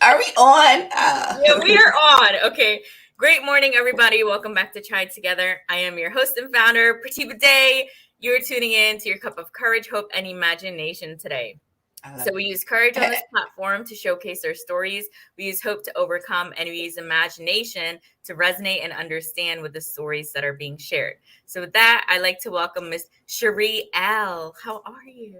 Are we on? Yeah, we are on. Okay. Great morning, everybody. Welcome back to Chai Together. I am your host and founder, Pratibha Day. You're tuning in to your cup of courage, hope, and imagination today. So we use courage on this platform to showcase our stories. We use hope to overcome, and we use imagination to resonate and understand with the stories that are being shared. So with that, I'd like to welcome Miss Sherrie Elle. How are you?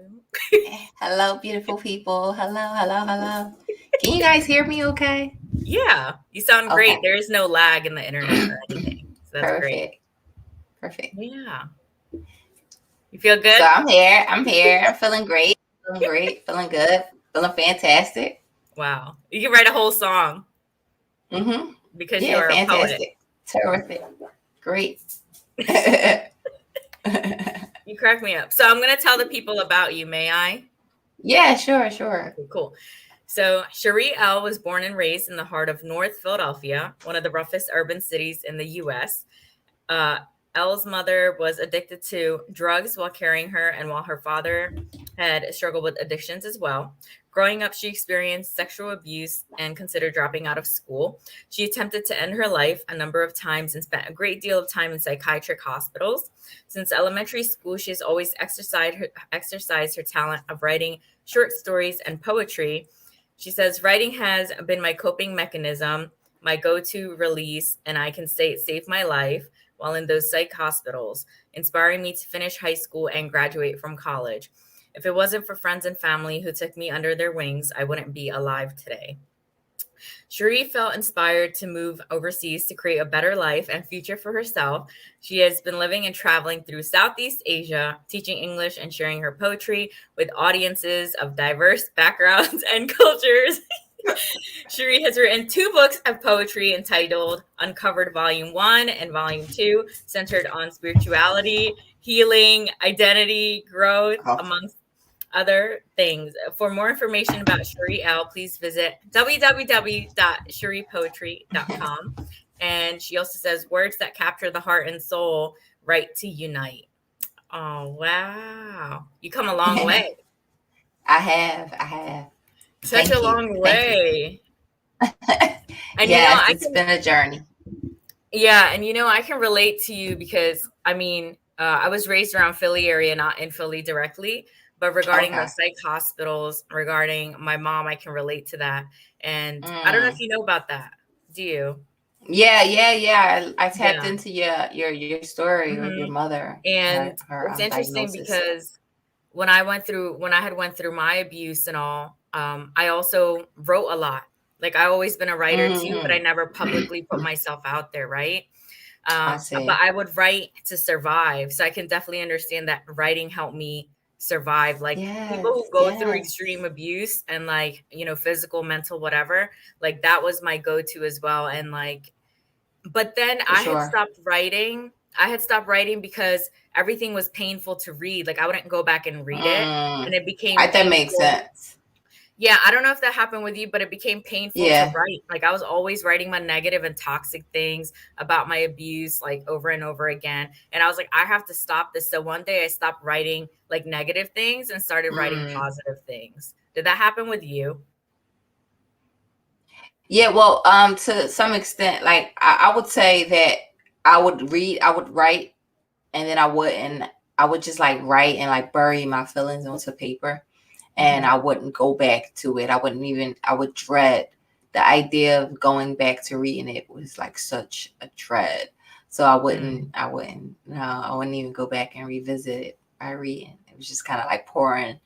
Hello, beautiful people. Hello. Can you guys hear me okay? Yeah, you sound great. Okay. There is no lag in the internet or anything. So that's great. Perfect. Yeah. You feel good? So I'm here. I'm feeling great. Feeling good. Feeling fantastic. Wow. You can write a whole song Mm-hmm. because you Yeah, are a poet. fantastic. Terrific. Great. You crack me up. So I'm going to tell the people about you, may I? Yeah, sure. Okay, cool. So Sherrie Elle was born and raised in the heart of North Philadelphia, one of the roughest urban cities in the U.S. Elle's mother was addicted to drugs while carrying her, and while her father had struggled with addictions as well. Growing up, she experienced sexual abuse and considered dropping out of school. She attempted to end her life a number of times and spent a great deal of time in psychiatric hospitals. Since elementary school, she has always exercised her talent of writing short stories and poetry. She says, writing has been my coping mechanism, my go-to release, and I can say it saved my life while in those psych hospitals, inspiring me to finish high school and graduate from college. If it wasn't for friends and family who took me under their wings, I wouldn't be alive today. Sherrie felt inspired to move overseas to create a better life and future for herself. She has been living and traveling through Southeast Asia, teaching English and sharing her poetry with audiences of diverse backgrounds and cultures. Sherrie has written 2 books of poetry entitled Uncovered Volume 1 and Volume 2, centered on spirituality, healing, identity, growth, amongst other things. For more information about Sherrie Elle, please visit www.sherriepoetry.com. And she also says, words that capture the heart and soul, right to unite. Oh, wow. You come a long way. I have. Such a long way. And yes, it's been a journey. Yeah, and I can relate to you because I was raised around Philly area, not in Philly directly, but regarding the psych hospitals, regarding my mom, I can relate to that. And I don't know if you know about that. Do you? Yeah. I tapped into your story with your mother. And her it's interesting because when I had went through my abuse and all, I also wrote a lot. Like I always been a writer too, but I never publicly put myself out there, right? But I would write to survive. So I can definitely understand that writing helped me survive. Like people who go through extreme abuse and like, physical, mental, whatever, like that was my go-to as well. And like, but then I had stopped writing. I had stopped writing because everything was painful to read. Like I wouldn't go back and read it. And it became that makes sense. Yeah, I don't know if that happened with you, but it became painful to write. Like I was always writing my negative and toxic things about my abuse, like over and over again. And I was like, I have to stop this. So one day I stopped writing like negative things and started writing positive things. Did that happen with you? Yeah, well, to some extent, like I would say that I would write, and then I would just like write and like bury my feelings onto paper. And I wouldn't go back to it. I would dread the idea of going back to reading it was like such a dread. So I wouldn't even go back and revisit it by reading. It was just kind of like pouring,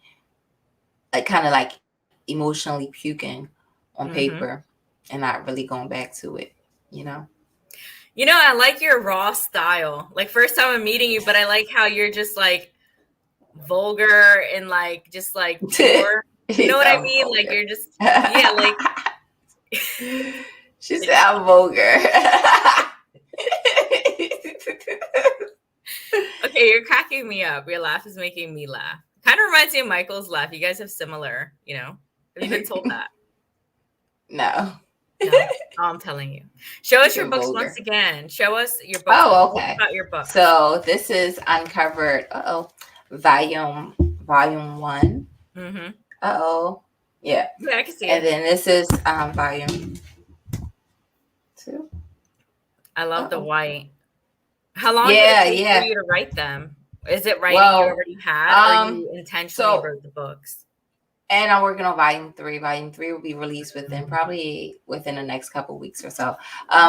like kind of like emotionally puking on paper and not really going back to it, I like your raw style. Like first time I'm meeting you, but I like how you're just like vulgar and like just like pure. You know what I mean? Vulgar. Like you're just like she said I'm vulgar. Okay, you're cracking me up. Your laugh is making me laugh. Kind of reminds me of Michael's laugh. You guys have similar, Have you been told that? No. Oh, I'm telling you. Show us your books once again. Show us your books. Oh, okay. About your books. So this is Uncovered. Volume 1. Yeah. Yeah, I can see And it. then this is volume 2. I love the Uh-oh. white. How long did it Yeah, take for yeah. you to write them? Is it writing you Well, already had, or um, you intentionally so wrote the books? and I'm working on volume 3. Volume 3 will be released Mhm. probably within the next couple weeks or so.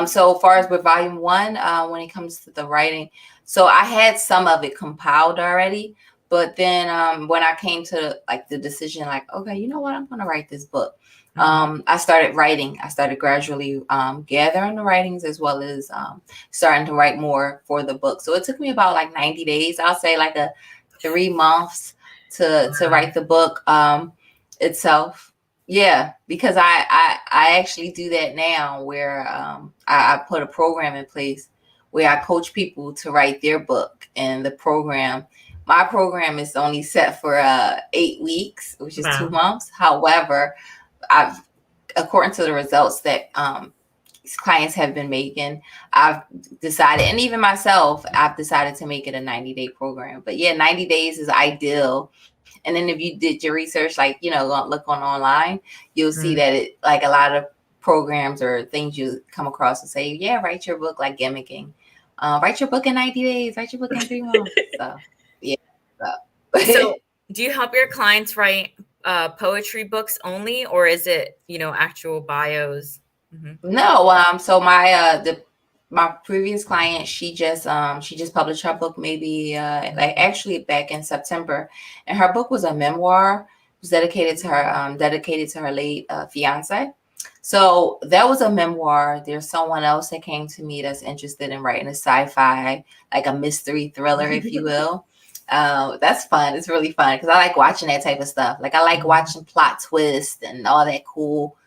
So far as with volume 1, when it comes to the writing, so I had some of it compiled already, but then when I came to like the decision, like, okay, you know what, I'm going to write this book. Mhm. I started writing. I started gradually gathering the writings as well as starting to write more for the book. So it took me about like 90 days. I'll say like a 3 months to Wow. write the book. Itself. Yeah, because I actually do that now where I put a program in place where I coach people to write their book, and the program, my program is only set for 8 weeks, which is two Wow. months. However, I've according to the results that clients have been making, I've decided, and even myself, I've decided to make it a 90-day program. But yeah, 90 days is ideal. And then if you did your research, like, look on online, you'll see Mm. that it, like a lot of programs or things you come across and say, yeah, write your book, like gimmicking. Write your book in 90 days, write your book in 3 months. So, yeah. So. So, do you help your clients write poetry books only, or is it, actual bios? Mhm. No, so my previous client, she just published her book maybe like actually back in September, and her book was a memoir. It was dedicated to her late fiance. So that was a memoir. There's someone else that came to me that's interested in writing a sci-fi, like a mystery thriller, if you will. That's fun. It's really fun because I like watching that type of stuff. Like I like Mhm. watching plot twists and all that cool,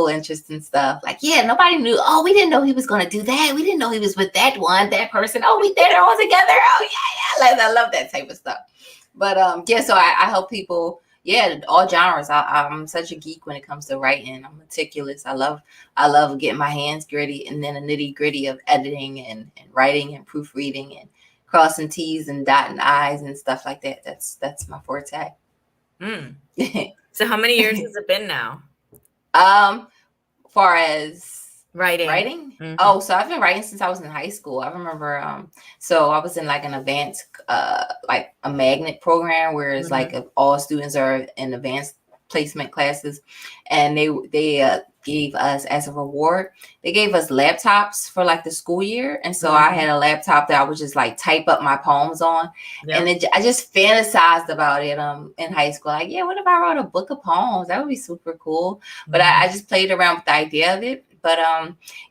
interesting stuff. Like, yeah, nobody knew. Oh, we didn't know he was going to do that. We didn't know he was with that person. Oh, we did it all together. Oh, yeah, yeah. Like, I love that type of stuff. But yeah, so I help people. Yeah, all genres. I'm such a geek when it comes to writing. I'm meticulous. I love getting my hands gritty, and then the nitty gritty of editing and writing and proofreading and crossing T's and dotting I's and stuff like that. That's my forte. Mm. So, how many years has it been now? um Far as Writing. writing, Mhm. oh, so I've been writing since I was in high school. I remember so I was in like an advanced like a magnet program where it's like Mhm. if all students are in advanced placement classes, and they gave us, as a reward, they gave us laptops for like the school year. And so I Mhm. had a laptop that I would just like type up my poems on, and Yep. then I just fantasized about it in high school, like, yeah, what if I wrote a book of poems? That would be super cool. But I Mhm. just played around with the idea of it. But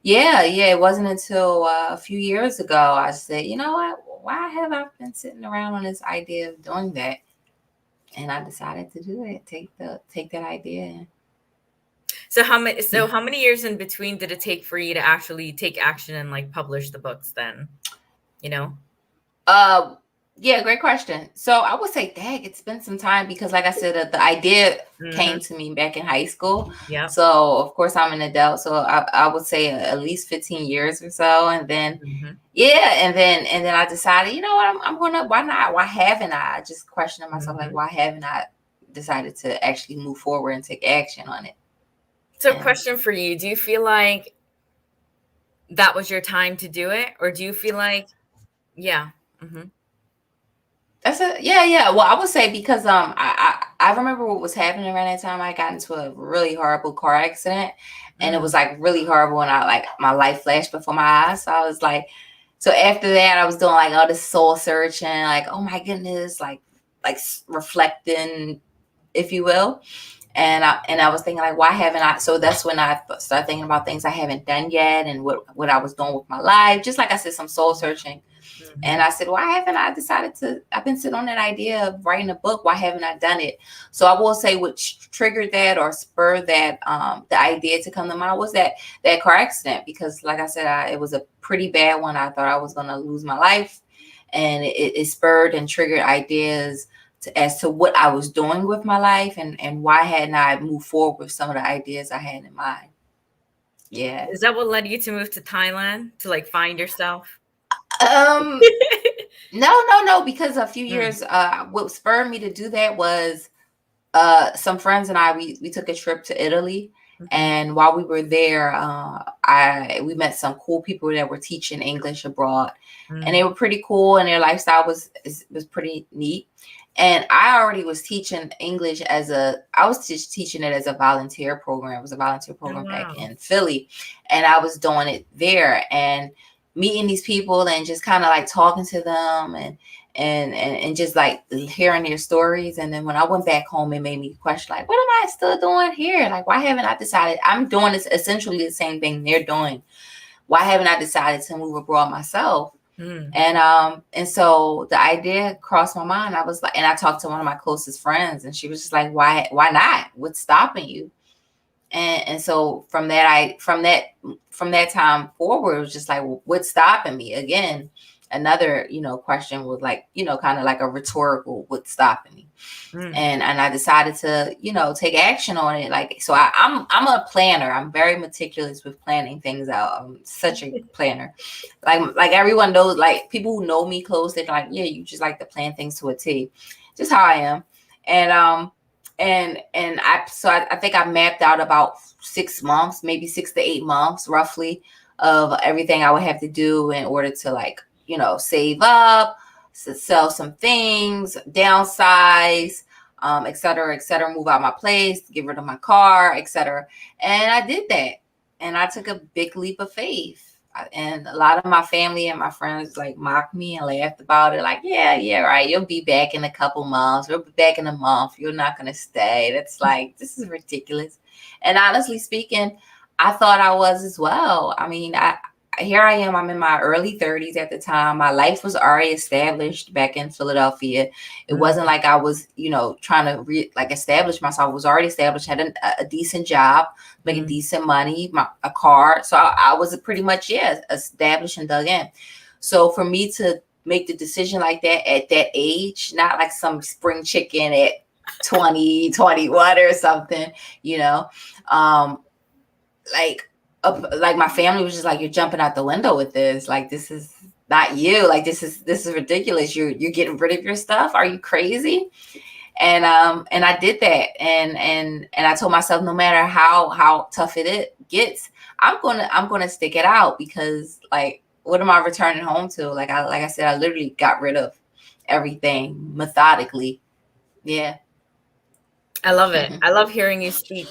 yeah, it wasn't until a few years ago I said, you know what? Why have I been sitting around on this idea of doing that? And I decided to do it. Take that idea. So how many years in between did it take for you to actually take action and like publish the books then? You know? Uh, yeah, great question. So I would say, dang, it's been some time because, like I said, the idea Mhm. came to me back in high school. Yep. So of course I'm an adult. So I would say at least 15 years or so, and then Mhm. yeah, and then I decided, you know what, I'm gonna. Why not? Why haven't I? Just questioning myself, like, Mhm. why haven't I decided to actually move forward and take action on it? So And question for you, do you feel like that was your time to do it? Or do you feel like yeah. Mhm. that's a yeah. Well, I would say because I remember what was happening around that time. I got into a really horrible car accident, and it was Mm. like really horrible, and I like my life flashed before my eyes. So I was like, so after that, I was doing like all this soul searching, like, oh my goodness, like reflecting, if you will. And I was thinking, like, why haven't I? So that's when I started thinking about things I haven't done yet, and what I was doing with my life. Just like I said, some soul searching. And Mhm. I said, why haven't I decided to? I've been sitting on that idea of writing a book. Why haven't I done it? So I will say, what triggered that or spurred that the idea to come to mind was that car accident. Because, like I said, it was a pretty bad one. I thought I was going to lose my life, and it spurred and triggered ideas as to what I was doing with my life, and why hadn't I moved forward with some of the ideas I had in mind. Yeah. Is that what led you to move to Thailand to like find yourself? Um. No, no, no. Because a few Mm. years, what spurred me to do that was some friends and I, we took a trip to Italy. Mhm. And while we were there, we met some cool people that were teaching English abroad, and they were pretty cool, and their lifestyle was pretty neat. And I already was teaching English I was just teaching it as a volunteer program. It was a volunteer Oh, program back wow. in Philly, and I was doing it there and meeting these people and just kind of like talking to them and just like hearing their stories. And then when I went back home, it made me question, like, what am I still doing here? Like, why haven't I decided I'm doing this essentially the same thing they're doing? Why haven't I decided to move abroad myself? And so the idea crossed my mind. I was like, and I talked to one of my closest friends, and she was just like, why not? What's stopping you? And so from that time forward, it was just like, well, what's stopping me? Again, another, question was like, kind of like a rhetorical, what's stopping me? And I decided to, take action on it. Like, so I'm a planner. I'm very meticulous with planning things out. I'm such a planner. Like everyone knows, like people who know me close, they're like, yeah, you just like to plan things to a T. Just how I am. And I think I mapped out about 6 months, maybe 6 to 8 months roughly, of everything I would have to do in order to, like, save up, sell some things, downsize, et cetera, move out my place, get rid of my car, et cetera. And I did that. And I took a big leap of faith. And a lot of my family and my friends like mocked me and laughed about it. Like, yeah, right. You'll be back in a couple months. We'll be back in a month. You're not going to stay. That's like, this is ridiculous. And honestly speaking, I thought I was as well. I mean, here I am. I'm in my early 30s at the time. My life was already established back in Philadelphia. It wasn't like I was, trying to establish myself. I was already established, had a decent job, making decent money, a car. So I was pretty much, established and dug in. So for me to make the decision like that at that age, not like some spring chicken at 20, 21 or something, like my family was just like, you're jumping out the window with this. Like, this is not you. Like, this is ridiculous. You're getting rid of your stuff. Are you crazy? And I did that. And I told myself, no matter how tough it gets, I'm gonna stick it out, because, like, what am I returning home to? Like I said, I literally got rid of everything methodically. Yeah. I love it. I love hearing you speak.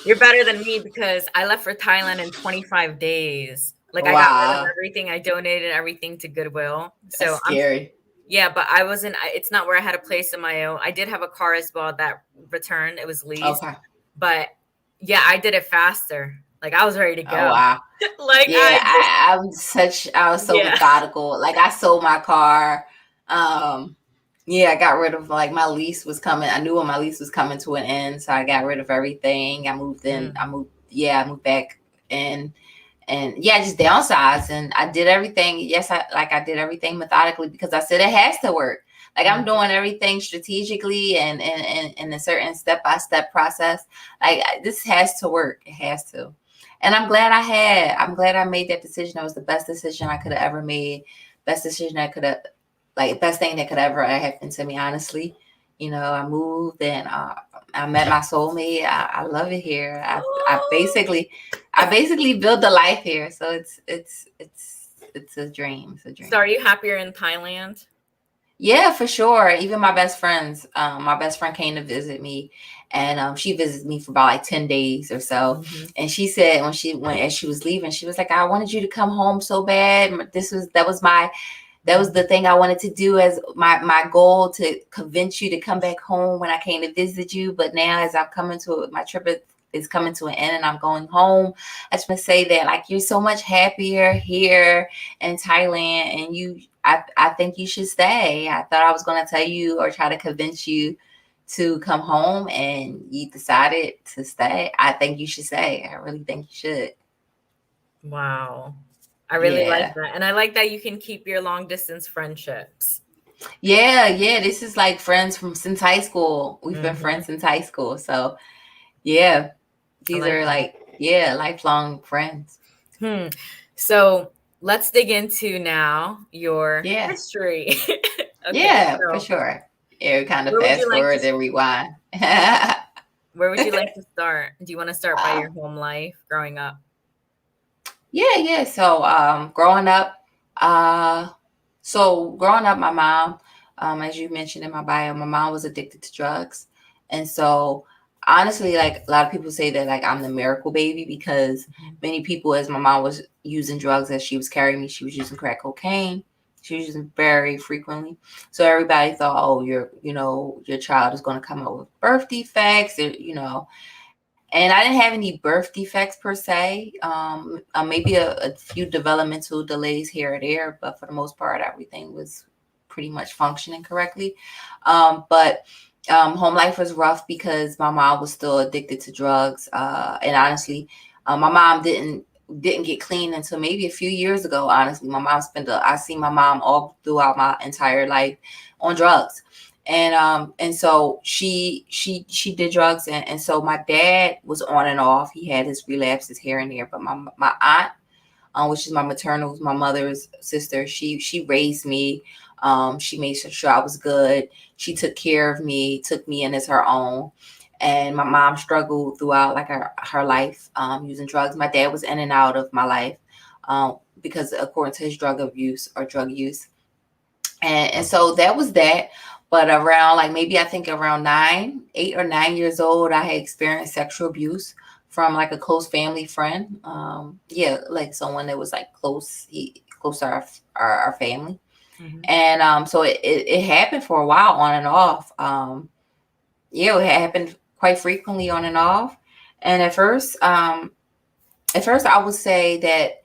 You're better than me because I left for Thailand in 25 days. Like, I got rid of Wow. everything. I donated everything to Goodwill. That's So scary. yeah, but it's not where I had a place of my own. I did have a car as well that returned. It was leased. Okay. But yeah, I did it faster. Like, I was ready to Oh go. wow. Like, Yeah, I I was so yeah. methodical. Like, I sold my car. Yeah, I got rid of, like, my lease was coming. I knew when my lease was coming to an end, so I got rid of everything. I moved in. I moved back in, and yeah, I just downsized, and I did everything. Yes, I did everything methodically, because I said it has to work. Like, I'm doing everything strategically and in a certain step-by-step process. Like, this has to work. It has to. And I'm glad I made that decision. It was the best decision I could have ever made. Best decision I could have, like, best thing that could ever happen to me, honestly. I moved, and I met my soulmate. I love it here. I basically built a life here. So it's a dream. It's a dream. So are you happier in Thailand? Yeah, for sure. Even my best friends, my best friend came to visit me, and she visited me for about like 10 days or so. And she said, as she was leaving, she was like, I wanted you to come home so bad. That was the thing I wanted to do as my goal, to convince you to come back home when I came to visit you. But now, as I'm coming to my trip is coming to an end and I'm going home, I just want to say that, like, you're so much happier here in Thailand, and I think you should stay. I thought I was going to tell you or try to convince you to come home, and you decided to stay. I think you should stay. I really think you should. Wow. I really like Yeah. that. And I like that you can keep your long distance friendships. Yeah. This is like friends since high school. We've been friends since high school. So yeah, these are like, lifelong friends. So let's dig into now your Yeah. history. Okay. Yeah, for So sure. Yeah, we kind of Where would fast you like to forward and rewind. Where would you like to start? Do you want to start by your home life growing up? Yeah. So uh growing up, my mom, as you mentioned in my bio, my mom was addicted to drugs. And so honestly, like a lot of people say that like I'm the miracle baby because many people, as my mom was using drugs as she was carrying me, she was using crack cocaine. She was using very frequently. So everybody thought, oh, your child is going to come up with birth defects, and I didn't have any birth defects per se. Maybe a few developmental delays here or there, but for the most part, everything was pretty much functioning correctly. But home life was rough because my mom was still addicted to drugs, and honestly, my mom didn't get clean until maybe a few years ago. Honestly, I seen my mom all throughout my entire life on drugs. And so she did drugs, and so my dad was on and off. He had his relapses here and there, but my aunt, which is my mother's sister, she raised me. She made sure I was good. She took care of me, took me in as her own. And my mom struggled throughout like her life, using drugs. My dad was in and out of my life, because according to his drug abuse or drug use. And so that was that. But around like maybe I think around 8 or 9 years old, I had experienced sexual abuse from like a close family friend. Yeah, like someone that was like close to our family. And so it happened for a while on and off. Yeah, it happened quite frequently on and off. And at first I would say that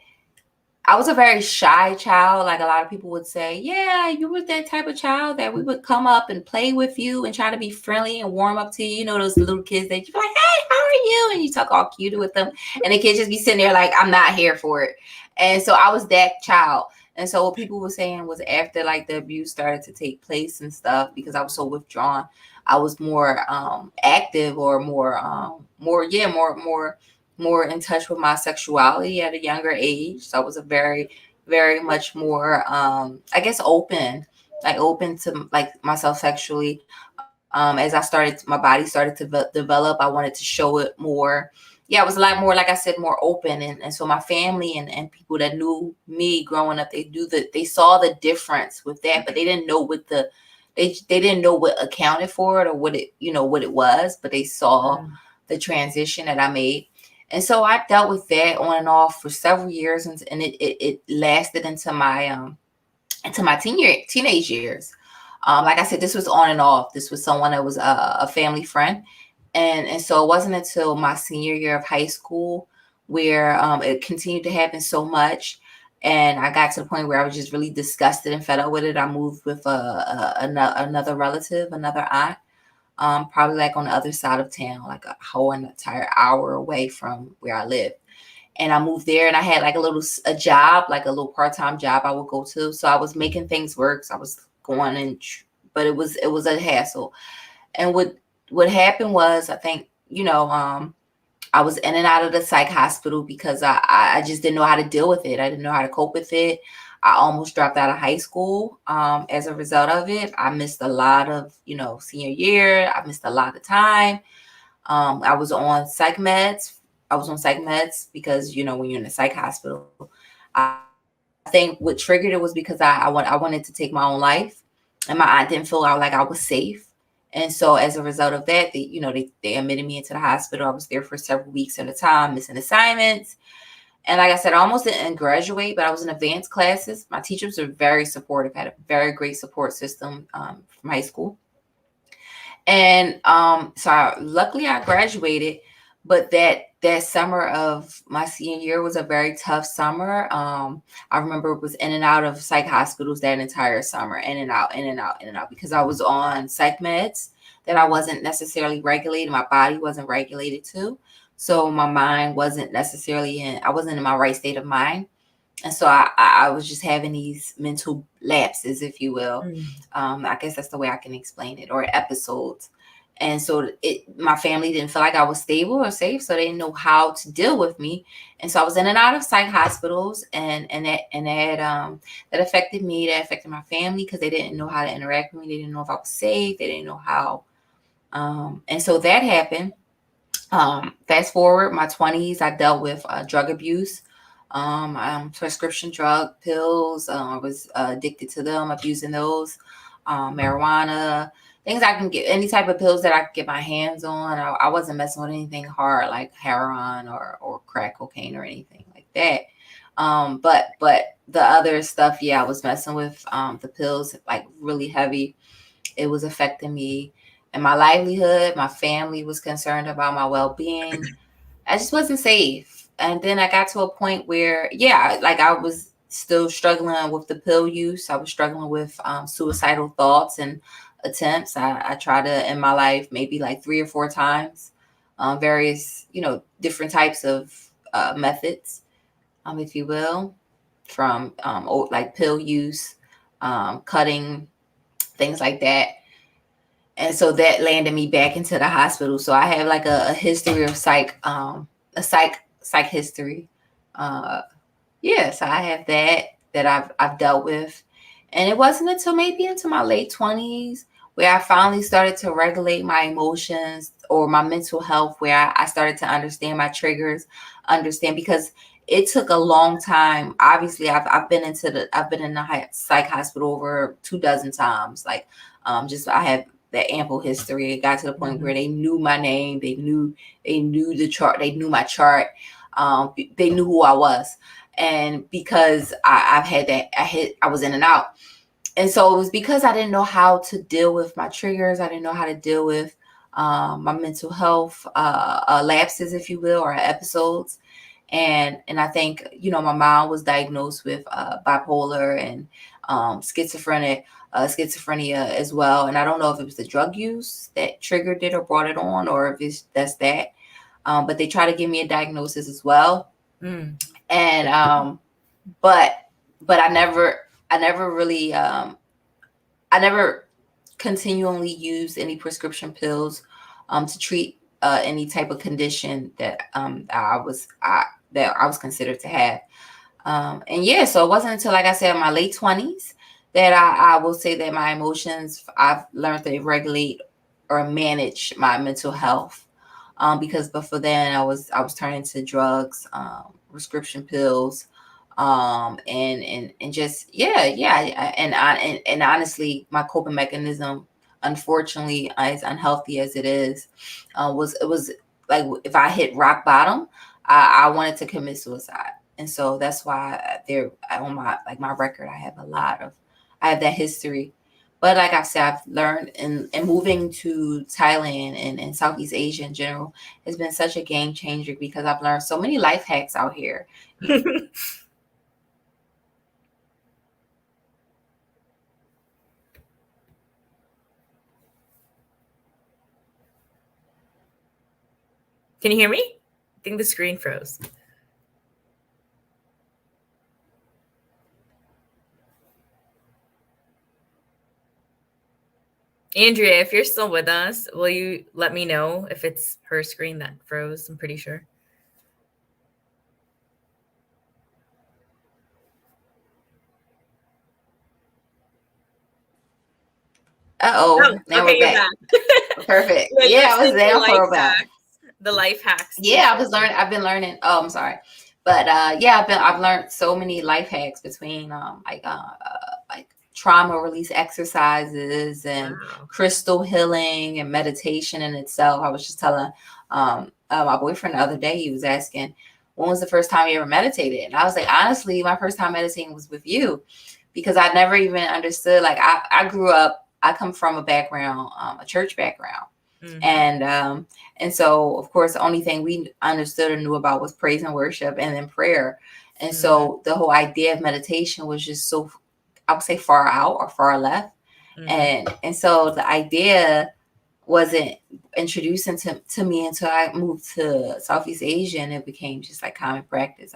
I was a very shy child. Like a lot of people would say, yeah, you were that type of child that we would come up and play with you and try to be friendly and warm up to you. You know, those little kids that you'd be like, hey, how are you? And you talk all cute with them. And the kids just be sitting there like, I'm not here for it. And so I was that child. And so what people were saying was after like the abuse started to take place and stuff, because I was so withdrawn, I was more active or more in touch with my sexuality at a younger age. So I was a very, very much more, I guess, open to like myself sexually. As my body started to develop, I wanted to show it more. Yeah, I was a lot more, like I said, more open. And so my family and people that knew me growing up, they saw the difference with that, but they didn't know they didn't know what accounted for it or what it was, but they saw the transition that I made. And so I dealt with that on and off for several years, and it lasted into my teenage years. Like I said, this was on and off. This was someone that was a family friend, and so it wasn't until my senior year of high school where it continued to happen so much, and I got to the point where I was just really disgusted and fed up with it. I moved with another relative, another aunt, probably like on the other side of town, like a whole entire hour away from where I live. And I moved there, and I had like a job, like a little part-time job I would go to. So I was making things work. So I was going but it was a hassle. And what happened was, I think, I was in and out of the psych hospital because I just didn't know how to deal with it. I didn't know how to cope with it. I almost dropped out of high school as a result of it. I missed a lot of, senior year. I missed a lot of time. I was on psych meds. I was on psych meds because, when you're in a psych hospital, I think what triggered it was because I wanted to take my own life, and my aunt didn't feel like I was safe. And so as a result of that, they admitted me into the hospital. I was there for several weeks at a time, missing assignments. And like I said, I almost didn't graduate, but I was in advanced classes. My teachers are very supportive, had a very great support system from high school. And luckily I graduated, but that summer of my senior year was a very tough summer. I remember it was in and out of psych hospitals that entire summer, in and out, in and out, in and out, because I was on psych meds that I wasn't necessarily regulated. My body wasn't regulated too. So my mind wasn't necessarily I wasn't in my right state of mind. And so I was just having these mental lapses, if you will. I guess that's the way I can explain it, or episodes. And so my family didn't feel like I was stable or safe, so they didn't know how to deal with me. And so I was in and out of psych hospitals, and that affected me. That affected my family because they didn't know how to interact with me. They didn't know if I was safe. They didn't know how. And so that happened. Fast forward my 20s, I dealt with drug abuse, prescription drug pills. I was addicted to them, abusing those, marijuana, things I can get, any type of pills that I could get my hands on. I wasn't messing with anything hard like heroin or crack cocaine or anything like that. But the other stuff, yeah, I was messing with the pills like really heavy. It was affecting me and my livelihood. My family was concerned about my well-being. I just wasn't safe. And then I got to a point where, yeah, like I was still struggling with the pill use. I was struggling with suicidal thoughts and attempts. I tried to in my life maybe like 3 or 4 times, various, different types of methods, if you will, from like pill use, cutting, things like that. And so that landed me back into the hospital. So I have like a history of psych history. Uh, yeah, so I have that I've dealt with, and it wasn't until maybe into my late 20s where I finally started to regulate my emotions or my mental health, where I started to understand my triggers, understand because it took a long time. Obviously, I've been in the psych hospital over 2 dozen times. Like, just I have that ample history. It got to the point where they knew my name, they knew the chart, they knew my chart, they knew who I was. And because I've had that, I was in and out. And so it was because I didn't know how to deal with my triggers. I didn't know how to deal with my mental health lapses, if you will, or episodes. And I think, my mom was diagnosed with bipolar and schizophrenia as well. And I don't know if it was the drug use that triggered it or brought it on, or if that's that. But they try to give me a diagnosis as well. And but I never really I never continually used any prescription pills to treat any type of condition that that I was considered to have. And yeah, so it wasn't until, like I said, my late 20s that I will say that my emotions, I've learned to regulate or manage my mental health. Because before then I was turning to drugs, prescription pills, and just and honestly, my coping mechanism, unfortunately, as unhealthy as it is, was like if I hit rock bottom, I wanted to commit suicide. And so that's why there on my record, I have that history. But like I said, I've learned, and moving to Thailand and Southeast Asia in general has been such a game changer because I've learned so many life hacks out here. Can you hear me? I think the screen froze. Andrea, if you're still with us, will you let me know if it's her screen that froze? I'm pretty sure. Now okay, we're back. Perfect. Yeah, I was down for a while. The life hacks. Yeah, I've been learning. Oh, I'm sorry. But yeah, I've learned so many life hacks between like trauma release exercises and crystal healing and meditation in itself. I was just telling my boyfriend the other day, he was asking, when was the first time you ever meditated? And I was like, honestly, my first time meditating was with you, because I never even understood. Like I grew up, I come from a background, a church background. Mm-hmm. And so, of course, the only thing we understood or knew about was praise and worship and then prayer. And so the whole idea of meditation was just so, I would say, far out or far left. And so the idea wasn't introduced to me until I moved to Southeast Asia, and it became just like common practice.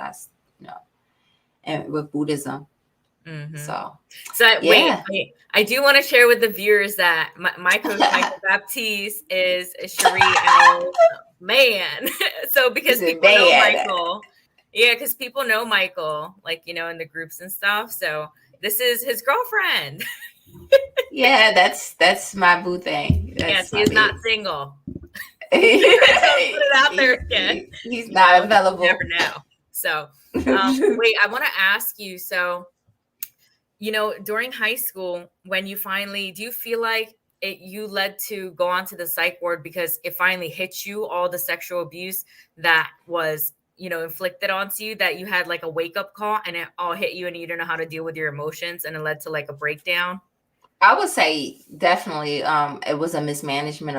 And with Buddhism. Mm-hmm. So Wait, yeah, I do want to share with the viewers that my coach, Michael Baptiste, is Sherrie Elle's man. So it's because a people know bad. Michael, yeah, because people know Michael, like, in the groups and stuff. So this is his girlfriend. Yeah, that's my boo thing. Yes, That's he my is not babe. single. I'll put it out there again. He's not You never available. know. So, wait, I want to ask you. So, during high school, when you finally, do you feel like you led to go onto the psych ward because it finally hit you, all the sexual abuse that was, inflicted onto you, that you had like a wake up call and it all hit you and you didn't know how to deal with your emotions and it led to like a breakdown? I would say definitely it was a mismanagement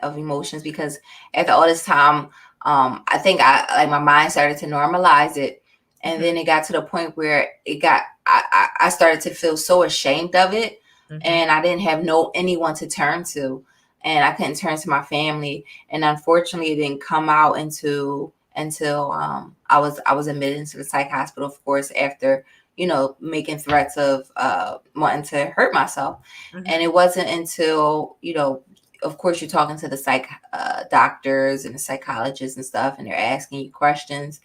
of emotions because after all this time I think I like my mind started to normalize it, and Mm-hmm. then it got to the point where I started to feel so ashamed of it, Mm-hmm. and I didn't have anyone to turn to, and I couldn't turn to my family, and unfortunately it didn't come out until I was admitted into the psych hospital, of course, after making threats of wanting to hurt myself. Mm-hmm. And it wasn't until, of course, you're talking to the psych doctors and the psychologists and stuff, and they're asking you questions,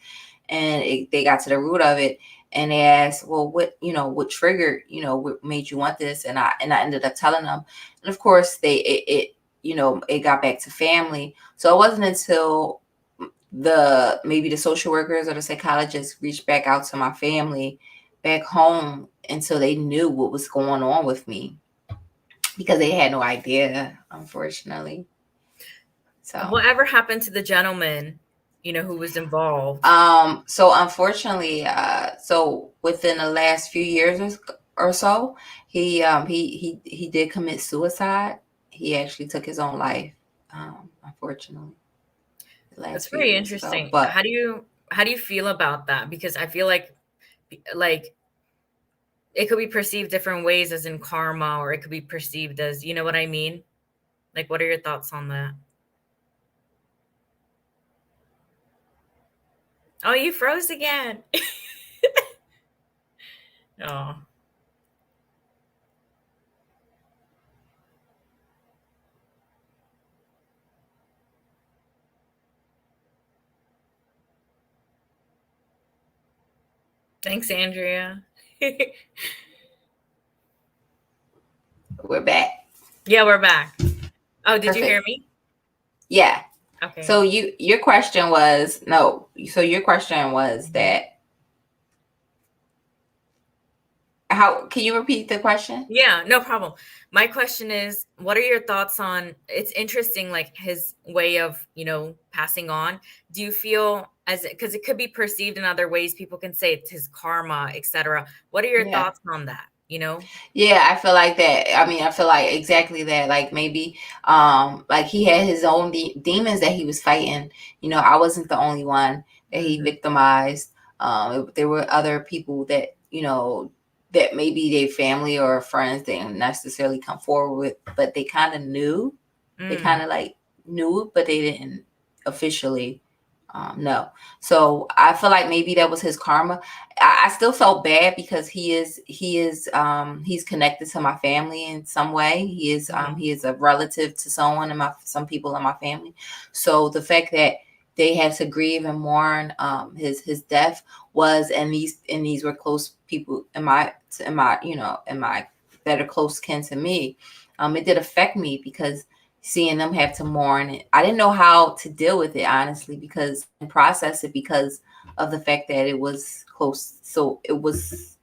and they got to the root of it. And they asked, well, what triggered, what made you want this? And I ended up telling them. And of course, it got back to family. So it wasn't until maybe the social workers or the psychologists reached back out to my family back home until they knew what was going on with me, because they had no idea, unfortunately. So Whatever happened to the gentleman, who was involved? so unfortunately, so within the last few years or so, he did commit suicide. He actually took his own life, unfortunately, the That's last few very years ago. interesting. But How do you feel about that? Because I feel like it could be perceived different ways, as in karma, or it could be perceived as, you know what I mean? Like, what are your thoughts on that? Oh, you froze again. Oh, thanks, Andrea. we're back. Yeah, we're back. Oh, did you hear Perfect. me? Yeah. Okay. So your question was no. So your question was that, how can you repeat the question? Yeah, no problem. My question is, what are your thoughts on, it's interesting, like his way of, passing on. Do you feel, as because it could be perceived in other ways, people can say it's his karma, etc. What are your Yeah. thoughts on that? Yeah, I feel like that. I mean, I feel like exactly that. Like maybe, like he had his own demons that he was fighting. I wasn't the only one that he Hmm. victimized. There were other people that that maybe their family or friends didn't necessarily come forward with, but they kind of knew. They Mm, kind of like knew, but they didn't officially know. So I feel like maybe that was his karma. I still felt bad because he's connected to my family in some way. mhm, He is a relative to someone in some people in my family. So the fact that they had to grieve and mourn his death was, and these were close people in my that are close kin to me. It did affect me because seeing them have to mourn it. I didn't know how to deal with it, honestly, because and process it, because of the fact that it was close. So it was,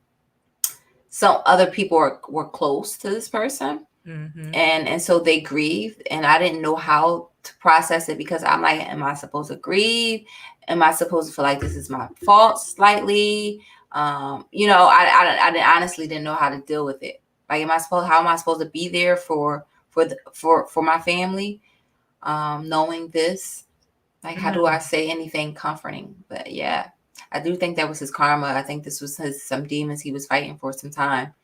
some other people were close to this person, mhm, and so they grieved, and I didn't know how to process it, because I'm like, am I supposed to grieve? Am I supposed to feel like this is my fault slightly? I honestly didn't know how to deal with it. Like, how am I supposed to be there for my family, knowing this? Like, how do I mhm. say anything comforting? But yeah, I do think that was his karma. I think this was some demons he was fighting for some time,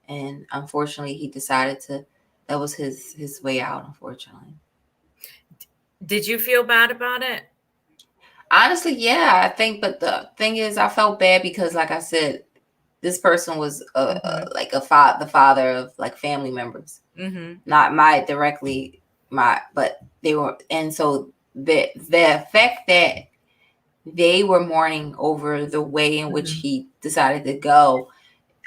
and unfortunately, he decided to. That was his way out. Unfortunately, Did you feel bad about it? honestly, yeah, I think. But the thing is, I felt bad because, like I said, this person was Mm-hmm. like the father of like family members, Mm-hmm. not my directly but they were, and so the effect that they were mourning over the way in which Mm-hmm. he decided to go,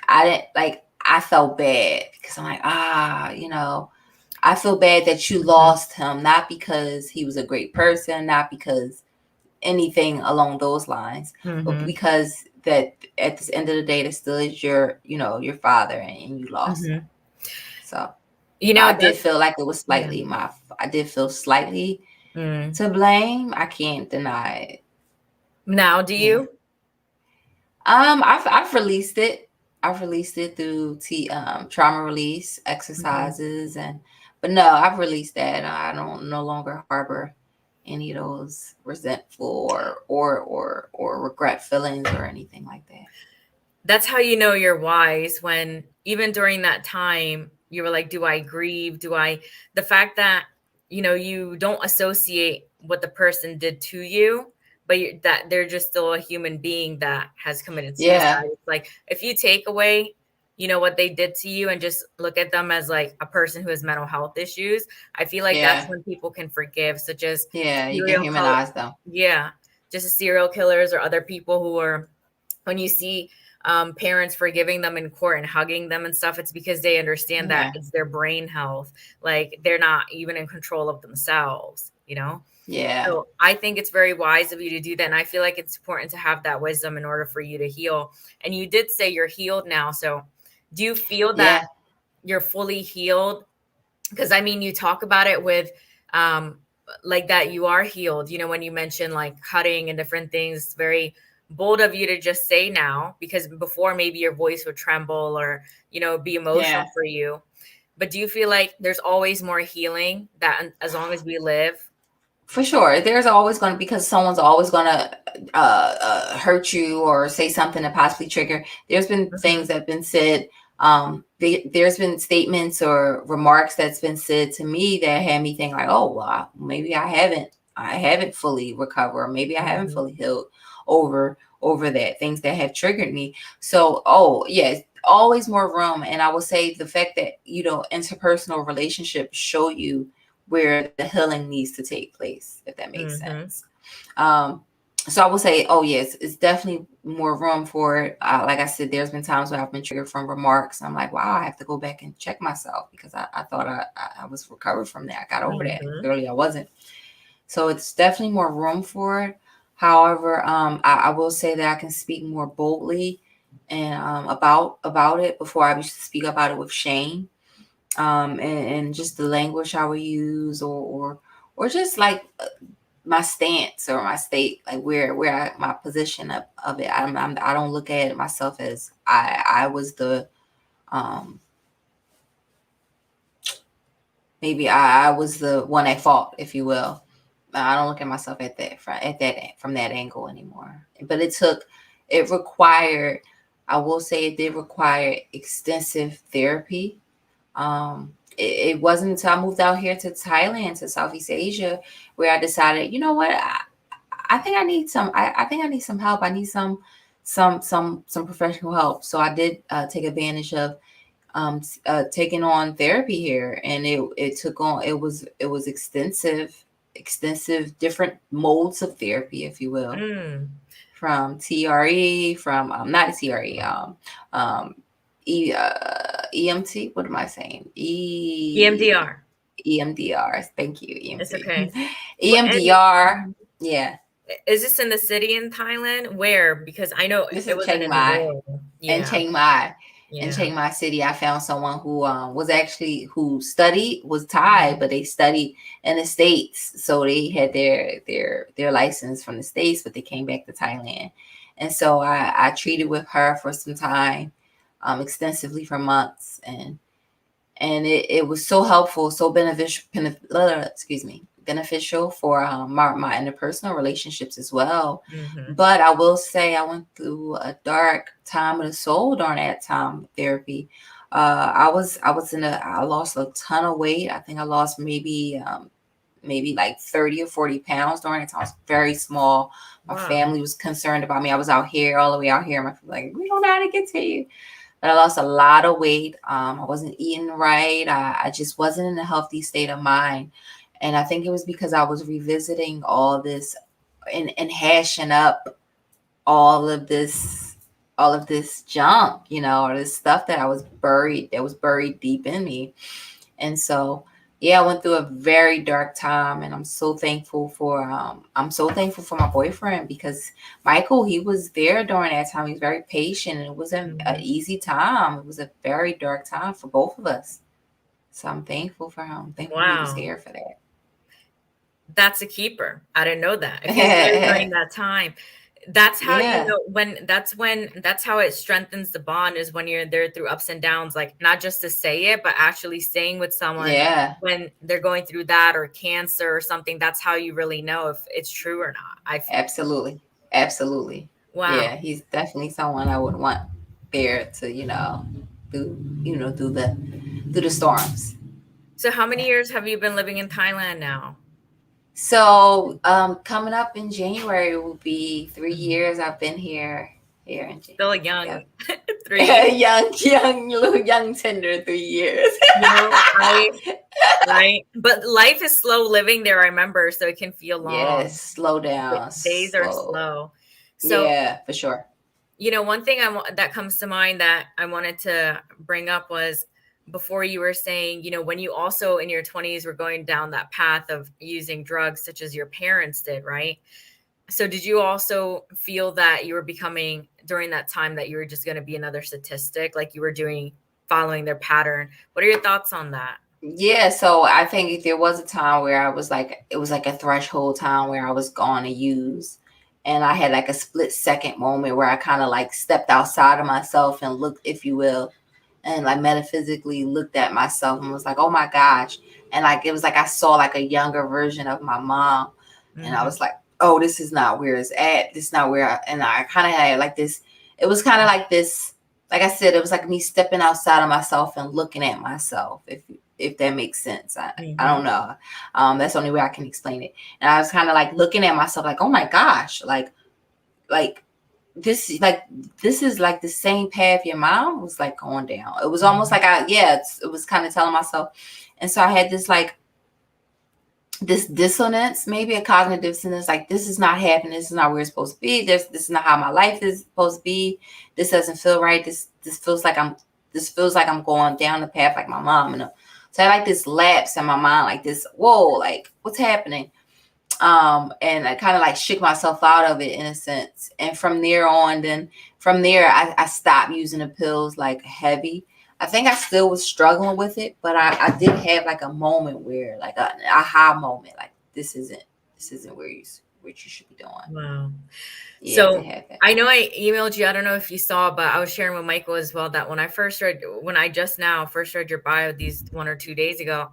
I didn't like. I felt bad because I'm like, I feel bad that you Mm-hmm. lost him, not because he was a great person, not because anything along those lines, but Mm-hmm. because that at the end of the day, that still is your father, and you lost him. Mm-hmm. So I did That's feel like it was yeah. slightly I did feel slightly Mm. to blame. I can't deny it. Now, do Yeah. you? I've released it. I've released it through trauma release Mm-hmm. exercises, but no, I've released that. I don't no longer harbor any of those resentful or regret feelings or anything like that. That's how you know you're wise, when even during that time you were like, do I grieve, the fact that you don't associate what the person did to you, but that they're just still a human being that has committed suicide. Yeah, It's like, if you take away what they did to you and just look at them as like a person who has mental health issues, I feel like that's yeah, when people can forgive, such as yeah. You can serial killers. humanize them. Yeah, just as serial killers or other people who are, when you see parents forgiving them in court and hugging them and stuff, it's because they understand that Yeah, it's their brain health. Like, they're not even in control of themselves. yeah, So I think it's very wise of you to do that. And I feel like it's important to have that wisdom in order for you to heal. And you did say you're healed now. So do you feel that yeah. you're fully healed? Because I mean, you talk about it with um like that you are healed, when you mention like cutting and different things. It's very bold of you to just say now, because before maybe your voice would tremble or be emotional Yeah. for you. But do you feel like there's always more healing, that as long as we live? For sure. There's always going to, because someone's always going to hurt you or say something to possibly trigger. There's been things Hmm. that have been said. There's been statements or remarks that's been said to me that had me think like, oh, well, maybe I haven't fully recovered, or maybe I haven't Hmm. fully healed over that, things that have triggered me. So, oh, yes, always more room. And I will say the fact that, interpersonal relationships show you where the healing needs to take place, if that makes Hmm. sense. Um, so I will say, oh yes, it's definitely more room for it. Like I said, there's been times where I've been triggered from remarks. I'm like, wow, I have to go back and check myself, because I thought I was recovered from that. I got over that. Hmm. Clearly, I wasn't. So it's definitely more room for it. However, I will say that I can speak more boldly and about it before I used to speak about it with shame, and just the language I would use, or just like my stance or my state, like my position of it. I don't look at myself as I was the um maybe I was the one at fault, if you will. I don't look at myself from that angle anymore. But it required, I will say, it did require extensive therapy. It wasn't until I moved out here to Thailand, to Southeast Asia, where I decided, you know what, I think I need I think I need some help. I need some professional help. So I did take advantage of taking on therapy here, and it was extensive different modes of therapy, if you will, Mm. from TRE, from not TRE, um, EMT. What am I saying? EMDR. EMDR. Thank you, It's EMT. okay. And EMDR. Yeah, is this in the city in Thailand? Where? Because I know this it is wasn't Chiang in the Mai. rural. In Yeah. Chiang Mai. In Yeah. Chiang Mai City, I found someone who was Thai, Mhm. but they studied in the States. So they had their license from the States, but they came back to Thailand. And so I treated with her for some time, extensively for months, and it was so helpful, so beneficial for my interpersonal relationships as well. Mhm. But I will say I went through a dark time of the soul during that time of therapy. I lost a ton of weight. I think I lost maybe like 30 or 40 pounds during that time. I was very small. My Wow. family was concerned about me. I was out here, all the way out here. My family like, we don't know how to get to you. But I lost a lot of weight. I wasn't eating right. I just wasn't in a healthy state of mind. And I think it was because I was revisiting all this and hashing up all of this all of this junk, or this stuff that was buried deep in me. And so, yeah, I went through a very dark time, and I'm so thankful for my boyfriend, because Michael, he was there during that time. He was very patient, and it wasn't an Mhm. easy time. It was a very dark time for both of us. So I'm thankful for him. Thankful he was Wow. here for that. That's a keeper. I didn't know that. If he was there during that time, that's how you Yeah, know when that's how it strengthens the bond, is when you're there through ups and downs, like not just to say it, but actually staying with someone yeah, when they're going through that or cancer or something. That's how you really know if it's true or not. I feel. absolutely, absolutely. Wow. Yeah, he's definitely someone I would want there to, through the storms. So how many years have you been living in Thailand now? So, coming up in January will be 3 Mhm. years I've been here in Still a Yep. young 3. young, little young tender 3 years. You know, right? But life is slow living there, I remember, so it can feel long. Yes, slow down, Days are slow. slow. So, Yeah, for sure. one thing that comes to mind that I wanted to bring up was before you were saying, when you also in your 20s were going down that path of using drugs such as your parents did, right? So did you also feel that you were becoming during that time that you were just going to be another statistic, like you were doing following their pattern? What are your thoughts on that? Yeah, so I think there was a time where I was like, it was like a threshold time where I was going to use. And I had like a split second moment where I kind of like stepped outside of myself and looked, if you will, and like metaphysically looked at myself and was like, oh my gosh. And like, it was like I saw like a younger version of my mom. And I Mhm. was like, oh, this is not where it's at. This is not and I kind of had like this, it was kind of like this, like I said, it was like me stepping outside of myself and looking at myself, if that makes sense. I don't Mhm. know. That's the only way I can explain it. And I was kind of like looking at myself like, oh my gosh, like this like this is like the same path your mom was like going down. It was almost Mhm. like it was kind of telling myself. And so I had this dissonance, maybe a cognitive dissonance, like this is not happening, this is not where it's supposed to be, this is not how my life is supposed to be, this doesn't feel right, this feels like I'm going down the path like my mom. So I had like this lapse in my mind, like this, whoa, like what's happening? And I kind of like shook myself out of it in a sense. And from there on, then from there, I stopped using the pills like heavy. I think I still was struggling with it, but I did have like a moment where like an aha moment, like this isn't what you should be doing. Wow. Yeah, I did So have that. I know I emailed you. I don't know if you saw, but I was sharing with Michael as well that when I just now first read your bio these 1 or 2 days ago,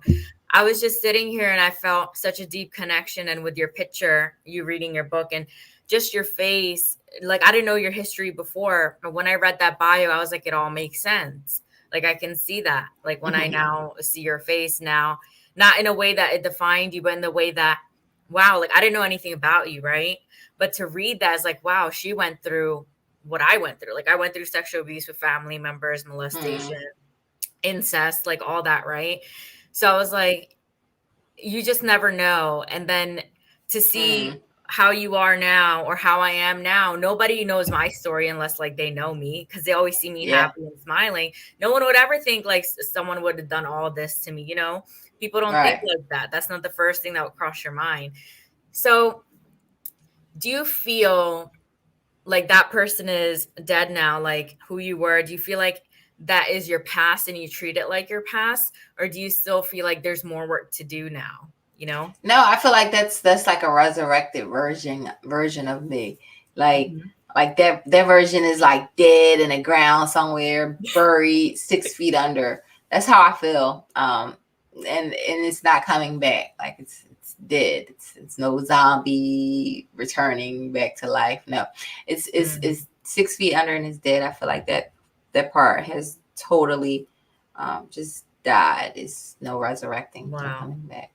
I was just sitting here and I felt such a deep connection. And with your picture, you reading your book and just your face, like I didn't know your history before, but when I read that bio, I was like, it all makes sense. Like I can see that. Like when I now see your face now, not in a way that it defined you, but in the way that, wow, like I didn't know anything about you, right? But to read that is like, wow, she went through what I went through. Like I went through sexual abuse with family members, molestation, Mm, incest, like all that, right? So I was like, you just never know. And then to see mm, how you are now or how I am now, nobody knows my story unless like they know me because they always see me yeah, happy and smiling. No one would ever think like someone would have done all this to me. People don't think right. like that. That's not the first thing that would cross your mind. So do you feel like that person is dead now, like who you were? Do you feel like that is your past and you treat it like your past? Or do you still feel like there's more work to do now? You know? No, I feel like that's like a resurrected version of me. Like Mhm. like that version is like dead in the ground somewhere, buried 6 feet under. That's how I feel. And it's not coming back. Like it's dead. It's no zombie returning back to life. No. It's Mhm. 6 feet under and it's dead. I feel like that part has totally just died. It's no resurrecting, no Wow. coming back.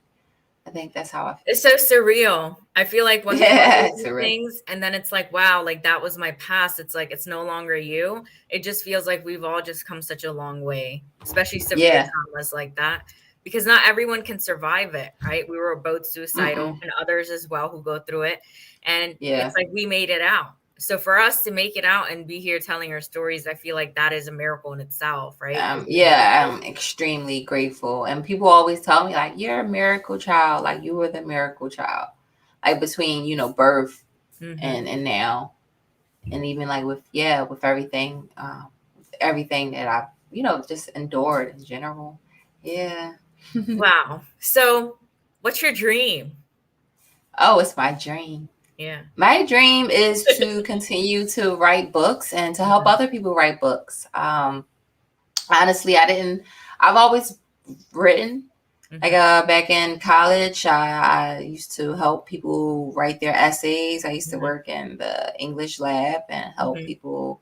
I think that's how I feel. It's so surreal. I feel like when people Yeah, do it's these surreal. things and then it's like, wow, like that was my past. It's like, it's no longer you. It just feels like we've all just come such a long way, especially severe Yeah. traumas like that, because not everyone can survive it, right? We were both suicidal Mm-mm. and others as well who go through it. And Yeah. it's like we made it out. So for us to make it out and be here telling our stories, I feel like that is a miracle in itself, right? Because we made Yeah, it. I'm extremely grateful. And people always tell me, like, you're a miracle child. Like, you were the miracle child. Like, between, birth Mm-hmm. and now. And even, like, with everything that I've, just endured in general. Yeah. Wow. So what's your dream? Oh, it's my dream. Yeah. My dream is to continue to write books and to help Mhm, other people write books. Honestly, I've always written. Like, mhm, back in college, I used to help people write their essays. I used to mhm, work in the English lab and help mhm. people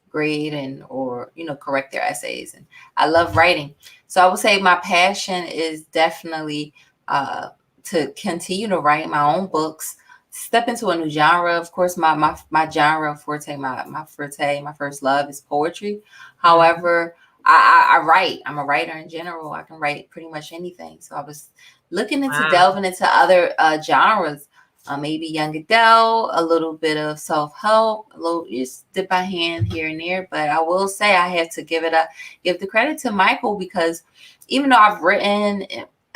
grade or correct their essays. And I love writing. So I would say my passion is definitely uh, to continue to write my own books, step into a new genre. Of course, my genre forte, my first love is poetry. Mhm. However, I write. I'm a writer in general. I can write pretty much anything. So I was looking into Wow. delving into other genres, maybe young adult, a little bit of self help, a little just dip my hand here and there. But I will say I have to give the credit to Michael, because even though I've written,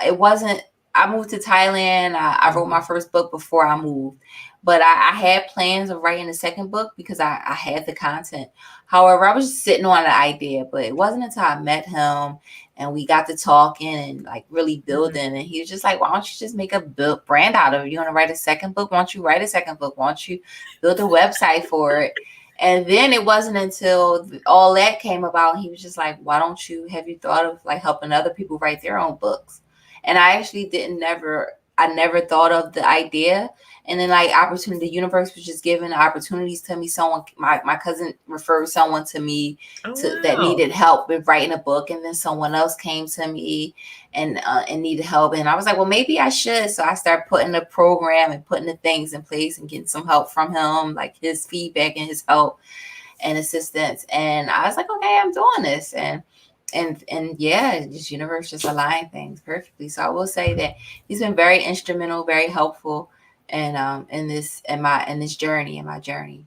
it wasn't. I moved to Thailand. I wrote my Mhm, first book before I moved, but I had plans of writing a second book because I had the content. However, I was just sitting on the idea, but it wasn't until I met him and we got to talking and like really mhm, building. And he was just like, "Why don't you just make a brand out of it? You want to write a second book? Why don't you write a second book? Why don't you build a website for it?" And then it wasn't until all that came about, he was just like, "Why don't you have you thought of like helping other people write their own books?" And I actually didn't never I never thought of the idea. And then like opportunity, the universe was just giving opportunities to me. My cousin referred someone to me Oh, that wow. needed help with writing a book, and then someone else came to me and needed help, and I was like, well, maybe I should. So I started putting the program and putting the things in place and getting some help from him, like his feedback and his help and assistance. And I was like, okay, I'm doing this. And yeah, just universe just aligned things perfectly. So I will say that he's been very instrumental, very helpful, and in this journey, in my journey.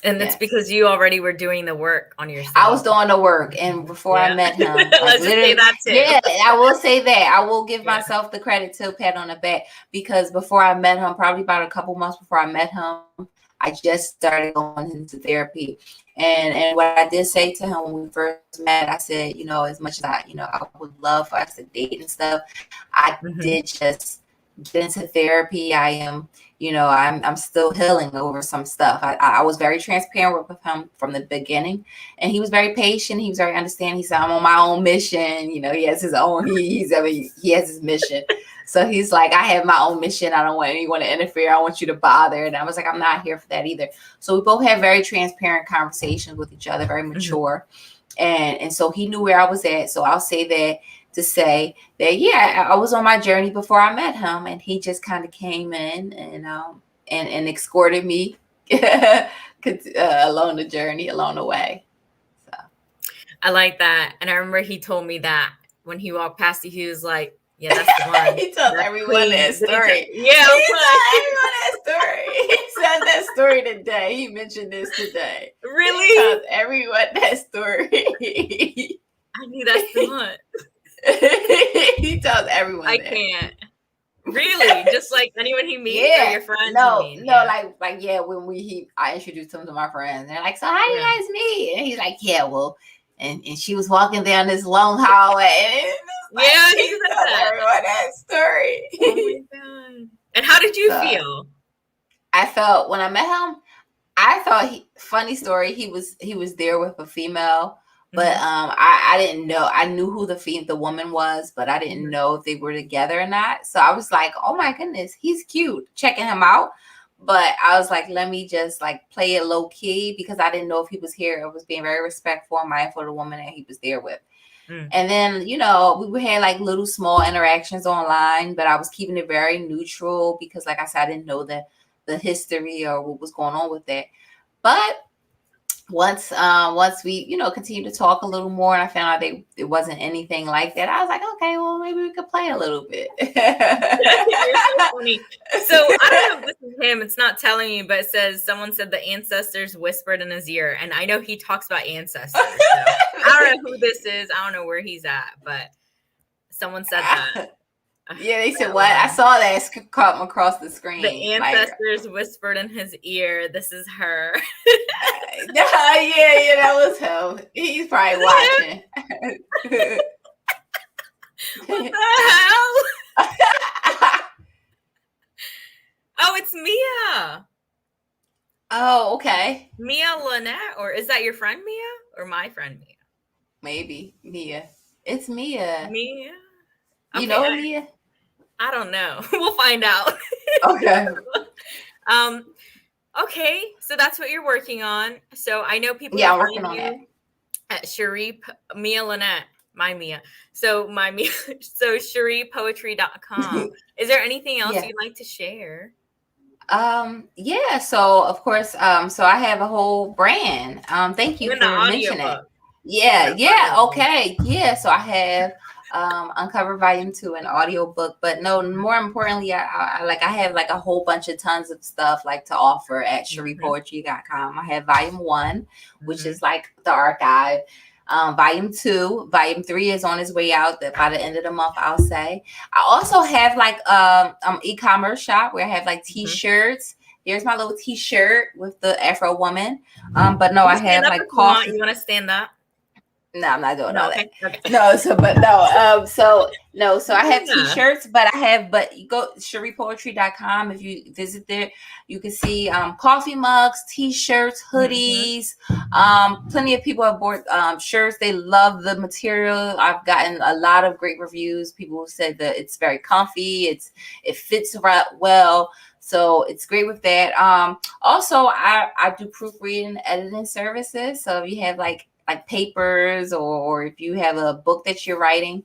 And that's Yes. because you already were doing the work on I was yourself. doing the work, and Mhm. before I Yeah. met him, like Let's just say literally, that too. yeah, I will say that. I will give Yeah. myself the credit to pat on the back, because before I met him, probably about a couple months before I met him, I just started going into therapy. And what I did say to him when we first met, I said, as much as I would love for us to date and stuff, I Mhm. did just get into therapy. I'm still healing over some stuff. I was very transparent with him from the beginning, and he was very patient. He was very understanding. He said, "I'm on my own mission." He has his own. He has his mission. So he's like, "I have my own mission. I don't want anyone to interfere. I want you to bother." And I was like, "I'm not here for that either." So we both had very transparent conversations with each other, very Mhm. mature, and so he knew where I was at. So I'll say that to say that, yeah, I was on my journey before I met him, and he just kind of came in and escorted me along the journey, along the way. So I like that. And I remember he told me that when he walked past you, he was like, yeah, that's the one. he tells That's everyone that queen. Did he tell? story. Yeah, He I'm tells like, everyone that story. He said that story today. He mentioned this today. He really? tells everyone that story. I knew that's the one. He tells everyone I that. can't. Really? Just like anyone he meets or Yeah, your friends, you no, mean? no, Yeah. like yeah. When I introduced him to my friends, they're like, "So how do you Yeah. guys meet?" And he's like, "Yeah, well," and she was walking down this long hallway, and it's just like Yeah, he he said tells that. everyone that Oh story. my God. And how did you So feel? I felt when I met him, I thought funny story. He was there with a female, but Hmm. I didn't know. I knew who the woman was, but I didn't Hmm. know if they were together or not. So I was like, oh my goodness, he's cute. Checking him out, but I was like, let me just like play it low key, because I didn't know if he was here. I was being very respectful and mindful of the woman that he was there with. And then, you know, we had like little small interactions online, but I was keeping it very neutral because, like I said, I didn't know the history or what was going on with that. But once we, you know, continued to talk a little more and I found out it wasn't anything like that, I was like, okay, well, maybe we could play a little bit. You're so funny. So I don't know if this is him. It's not telling me, but it says someone said the ancestors whispered in his ear. And I know he talks about ancestors. So I don't know who this is. I don't know where he's at, but someone said that. Yeah, they said what? I saw that come across the screen. The ancestors whispered in his ear, "This is her." yeah, that was him. He's probably watching. What the hell? Oh, it's Mia. Oh, okay. Mia Lynette, or is that your friend Mia or my friend Mia? Maybe Mia. It's Mia. Mia. You know Mia? I don't know. We'll find out. Okay. Okay. So that's what you're working on. So I know people. Yeah, I'm working on that. At Sherrie, Mia Lynette, my Mia. So my Mia. So SherriePoetry.com. Is there anything else you'd like to share? Yeah. So of course, so I have a whole brand. Thank you for mentioning it. Yeah. Okay. Yeah. So I have Uncover Volume 2, an audiobook, but no, more importantly, I have like a whole bunch of tons of stuff like to offer at SherriePoetry.com. I have Volume 1, which is like the archive. Volume 2, Volume 3 is on its way out by the end of the month, I'll say. I also have like e-commerce shop where I have like t-shirts. Here's my little t-shirt with the Afro woman. But no, I have like coffee. You want to stand up? No, I'm not doing all that. Okay. No, so I have t-shirts, but you go SherriePoetry.com. If you visit there, you can see coffee mugs, t-shirts, hoodies. Plenty of people have bought shirts. They love the material. I've gotten a lot of great reviews. People said that it's very comfy. It fits right well. So it's great with that. Also, I do proofreading and editing services. So if you have like papers or if you have a book that you're writing,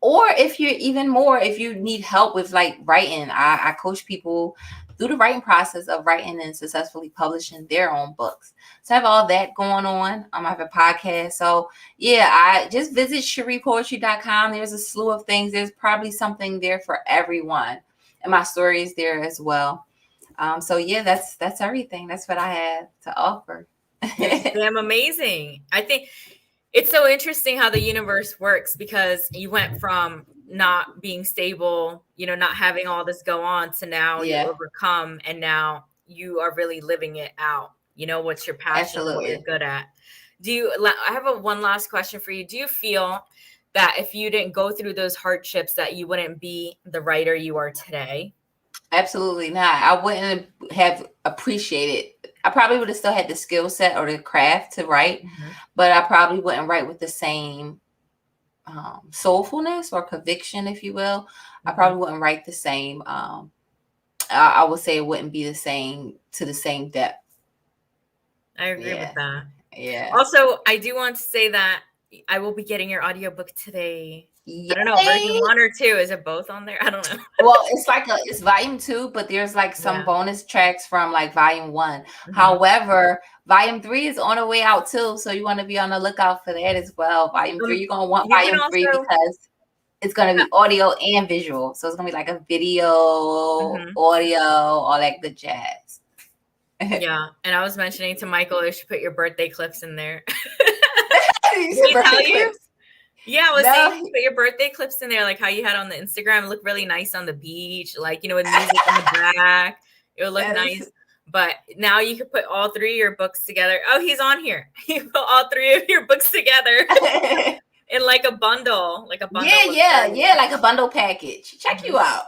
or if you need help with like writing, I coach people through the writing process of writing and successfully publishing their own books. So I have all that going on. I have a podcast. So yeah, I just visit SherriePoetry.com. There's a slew of things. There's probably something there for everyone. And my story is there as well. So yeah, that's everything. That's what I have to offer. Damn amazing. I think it's so interesting how the universe works, because you went from not being stable, not having all this go on, to now you overcome, and now you are really living it out. What's your passion, what you're good at. I have one last question for you. Do you feel that if you didn't go through those hardships that you wouldn't be the writer you are today? Absolutely not. I wouldn't have appreciated. I probably would have still had the skill set or the craft to write, but I probably wouldn't write with the same soulfulness or conviction, if you will. I probably wouldn't write the same. I would say it wouldn't be the same depth. I agree with that. Yeah. Also, I do want to say that I will be getting your audiobook today. Yay. I don't know, version 1 or 2. Is it both on there? I don't know. Well, it's volume 2, but there's like some bonus tracks from like volume 1. However, volume 3 is on the way out too. So you want to be on the lookout for that as well. Volume 3, you're going to want volume 3 because it's going to be audio and visual. So it's going to be like a video, audio, all that good jazz. Yeah. And I was mentioning to Michael, you should put your birthday clips in there. Did he tell you? Yeah, I was saying put your birthday clips in there, like how you had on the Instagram. It looked really nice on the beach, like, with music in the back. It would look nice. But now you could put all 3 of your books together. Oh, he's on here. You put all 3 of your books together in like a bundle. Yeah, like a bundle package. Check you out.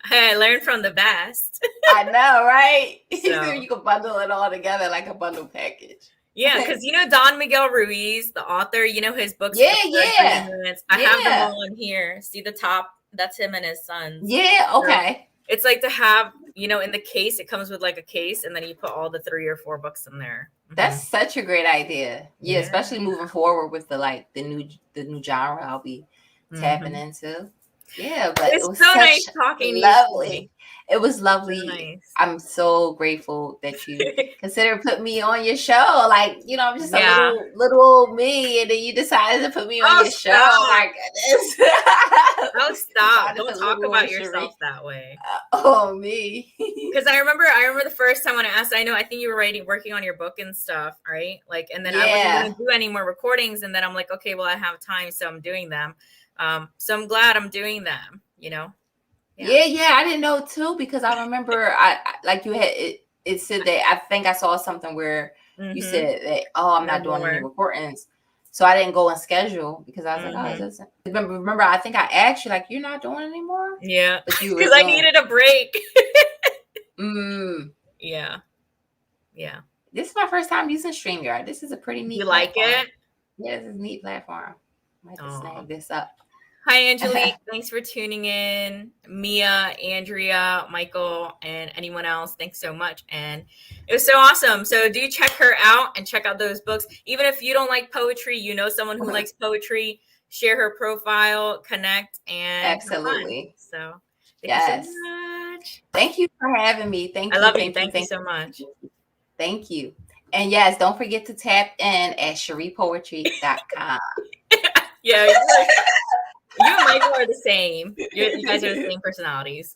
Hey, I learned from the best. I know, right? So you can bundle it all together like a bundle package. Yeah, because Don Miguel Ruiz, the author, his books. Yeah. I have them all in here. See the top? That's him and his sons. Yeah, okay. So it's like to have you know, in the case, it comes with like a case, and then you put all the 3 or 4 books in there. That's such a great idea. Yeah, Yeah. especially moving forward with the new genre I'll be tapping into. Yeah, but it was so such nice talking lovely. to you. It was lovely. So nice. I'm so grateful that you consider put me on your show. Like, you know, I'm just a little old me, and then you decided to put me on your show. My goodness. Oh, stop. Don't talk about yourself that way. Oh, me. Because I remember the first time when I asked, I think you were working on your book and stuff, right? Like, and then I wasn't going to do any more recordings. And then I'm like, okay, well, I have time, so I'm doing them. So I'm glad I'm doing them, you know? Yeah. I didn't know too, because I remember I like you had it said that I think I saw something where you said that, I'm not doing any recordings. So I didn't go and schedule because I was like, it doesn't. Remember, I think I asked you, like, you're not doing anymore? Yeah. Because I needed a break. Yeah. This is my first time using StreamYard. This is a pretty neat platform. You like it? Yeah, this is a neat platform. I might have to snag this up. Hi, Angelique. Thanks for tuning in. Mia, Andrea, Michael, and anyone else, thanks so much. And it was so awesome. So do check her out and check out those books. Even if you don't like poetry, you know someone who likes poetry, share her profile, connect, and absolutely. So thank you so much. Thank you for having me. Thank you. I love you. Thank you so much. Thank you. And yes, don't forget to tap in at SherriePoetry.com. Yeah. You and Michael are the same. You guys are the same personalities.